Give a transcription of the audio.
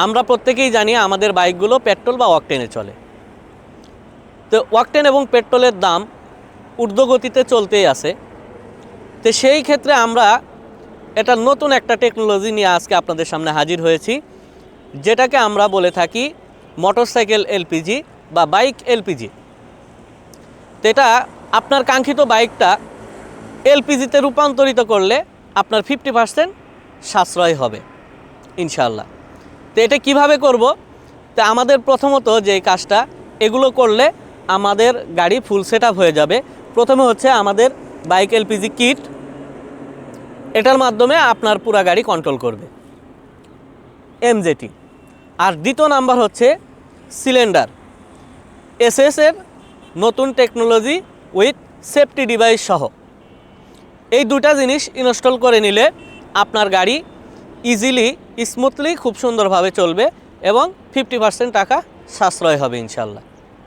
আমরা প্রত্যেকেই জানি আমাদের বাইকগুলো পেট্রোল বা অকটেনে চলে। তো অকটেন এবং পেট্রোলের দাম ঊর্ধ্বগতিতে চলতেই আছে। তো সেই ক্ষেত্রে আমরা এটা নতুন একটা টেকনোলজি নিয়ে আজকে আপনাদের সামনে হাজির হয়েছি, যেটাকে আমরা বলে থাকি মোটরসাইকেল এলপিজি বা বাইক এলপিজি। তো এটা আপনার কাঙ্ক্ষিত বাইকটা এলপিজিতে রূপান্তরিত করলে আপনার 50% সাশ্রয় হবে ইনশাআল্লাহ। তো এটা কিভাবে করব? তো আমাদের প্রথমত যে কাজটা, এগুলো করলে আমাদের গাড়ি ফুল সেট আপ হয়ে যাবে। প্রথমে হচ্ছে আমাদের বাইক এলপিজি কিট, এটার মাধ্যমে আপনার পুরা গাড়ি কন্ট্রোল করবে এমজেটি। আর দ্বিতীয় নাম্বার হচ্ছে সিলিন্ডার এসএসের নতুন টেকনোলজি উইথ সেফটি ডিভাইস সহ। এই দুটা জিনিস ইনস্টল করে নিলে আপনার গাড়ি ইজিলি স্মুথলি খুব সুন্দরভাবে চলবে এবং 50% টাকা সাশ্রয় হবে ইনশাআল্লাহ।